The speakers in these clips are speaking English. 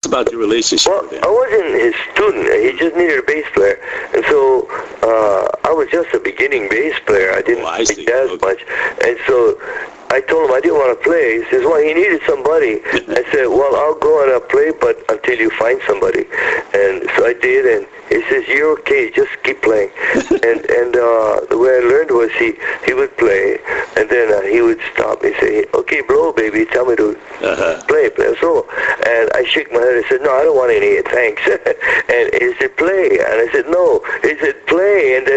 about your relationship Well, with him. I wasn't his student. He just needed a bass player. And so I was just a beginning bass player. I didn't play jazz much. And so I told him I didn't want to play. He says, well, he needed somebody. I said, well, I'll go and I'll play, but until you find somebody. And so I did, and he says, you're okay, just keep playing. and the way I learned was he would play, and then he would stop and say, okay, blow, baby, tell me to play a solo. And I shook my head and said, no, I don't want any, thanks. And he said, play. And I said, no. He said, play. And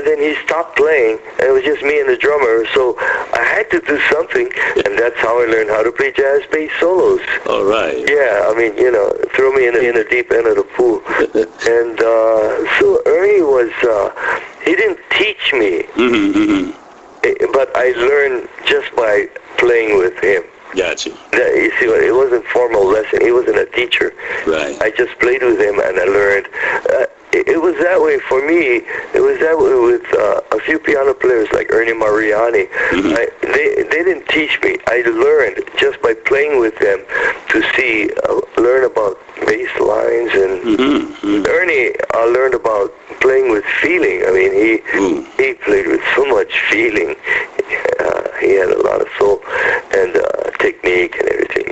then he stopped playing, and it was just me and the drummer, so I had to do something, and that's how I learned how to play jazz bass solos. All right. Yeah, I mean, throw me in the deep end of the pool. And so Ernie was, he didn't teach me, but I learned just by playing with him. Gotcha. You see, it wasn't formal lesson. He wasn't a teacher. Right. I just played with him, and I learned. It was that way for me. It was that way with a few piano players like Ernie Mariani. They didn't teach me. I learned just by playing with them to learn about bass lines. And Ernie, I learned about playing with feeling. I mean, he played with so much feeling. He had a lot of soul and technique and everything,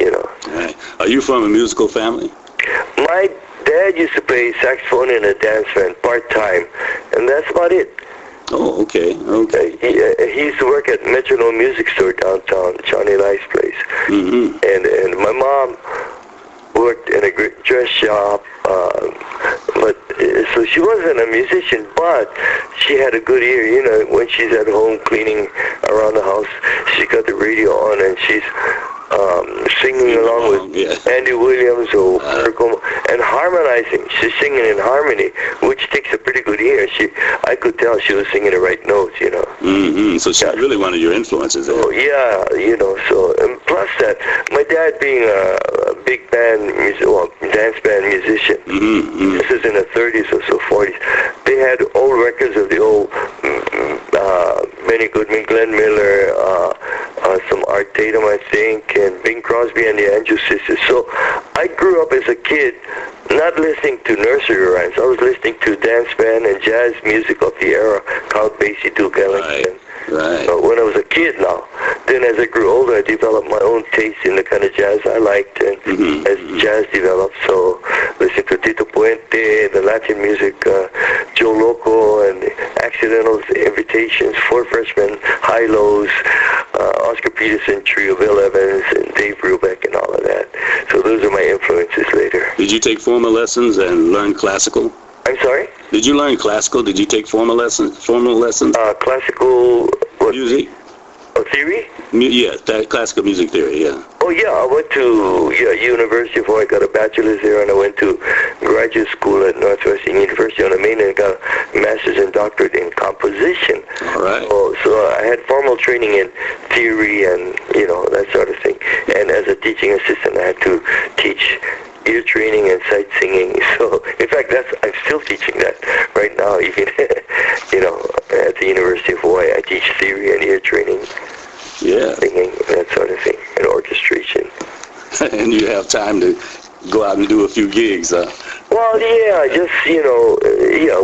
Right. Are you from a musical family? My dad used to play saxophone in a dance band part-time, and that's about it. Oh, okay. He used to work at Metronome Music Store downtown, Johnny Life's place. And my mom worked in a dress shop, but so she wasn't a musician, but she had a good ear. When she's at home cleaning around the house, she got the radio on and she's singing along with Andy Williams or and harmonizing. She's singing in harmony, which takes a pretty good ear. I could tell she was singing the right notes, So she's really one of your influences there. Oh, yeah, so, and plus that, my dad being a big band, dance band musician, this is in the 30s or so, 40s, they had old records of the old Benny Goodman, Glenn Miller, some Art Tatum, I think, and Bing Crosby and the Andrews Sisters. So I grew up as a kid not listening to nursery rhymes. I was listening to dance band and jazz music of the era, Count Basie, Duke Ellington. Right. When I was a kid now. Then as I grew older, I developed my own taste in the kind of jazz I liked, and as jazz developed, so listening to Tito Puente, the Latin music, Joe Loco, and Accidentals, Invitations, Four Freshmen, High Lows, Oscar Peterson Trio, Bill Evans, and Dave Brubeck, and all of that. So those are my influences later. Did you take formal lessons and learn classical? I'm sorry? Did you learn classical? Did you take formal lessons? Classical what? Music? Theory? That classical music theory, yeah. Oh, yeah, I went to university before I got a bachelor's there, and I went to graduate school at Northwestern University on the main and got a master's and doctorate in composition. All right. So I had formal training in theory and, that sort of thing. And as a teaching assistant, I had to teach ear training and sight singing. So, in fact, I'm still teaching that right now, even, at the University of Hawaii. I teach theory and ear training. Yeah. Singing, that sort of thing, and orchestration. And you have time to go out and do a few gigs, huh? Well, yeah, just,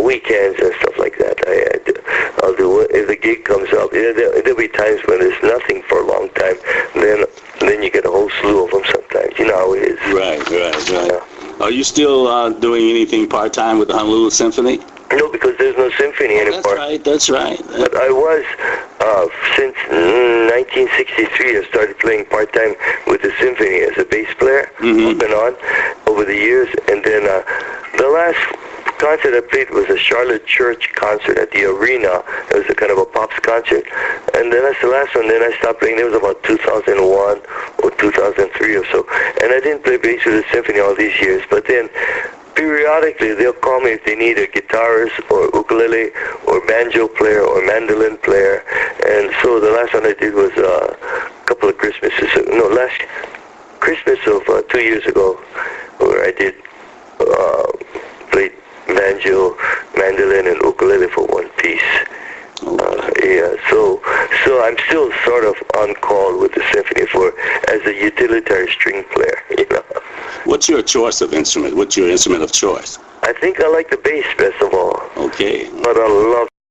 weekends and stuff like that. I'll do it. If the gig comes up, there'll be times when there's nothing for a long time. Then you get a whole slew of them sometimes. You know how it is. Right. Are you still doing anything part-time with the Honolulu Symphony? No, because there's no symphony anymore. That's right. But I was, since 1963, I started playing part-time with the symphony as a bass player, off and on, over the years. And then the last concert I played was a Charlotte Church concert at the Arena. It was a kind of a pops concert. And then that's the last one. Then I stopped playing. It was about 2001 or 2003 or so. And I didn't play bass with the symphony all these years. But then periodically they'll call me if they need a guitarist or ukulele or banjo player or mandolin player. And so the last one I did was a couple of Christmases. No, last Christmas of 2 years ago, where I did played banjo, mandolin, and ukulele for one piece. So I'm still sort of on call with the symphony as a utilitarian string player, What's your choice of instrument? What's your instrument of choice? I think I like the bass best of all. Okay. But I love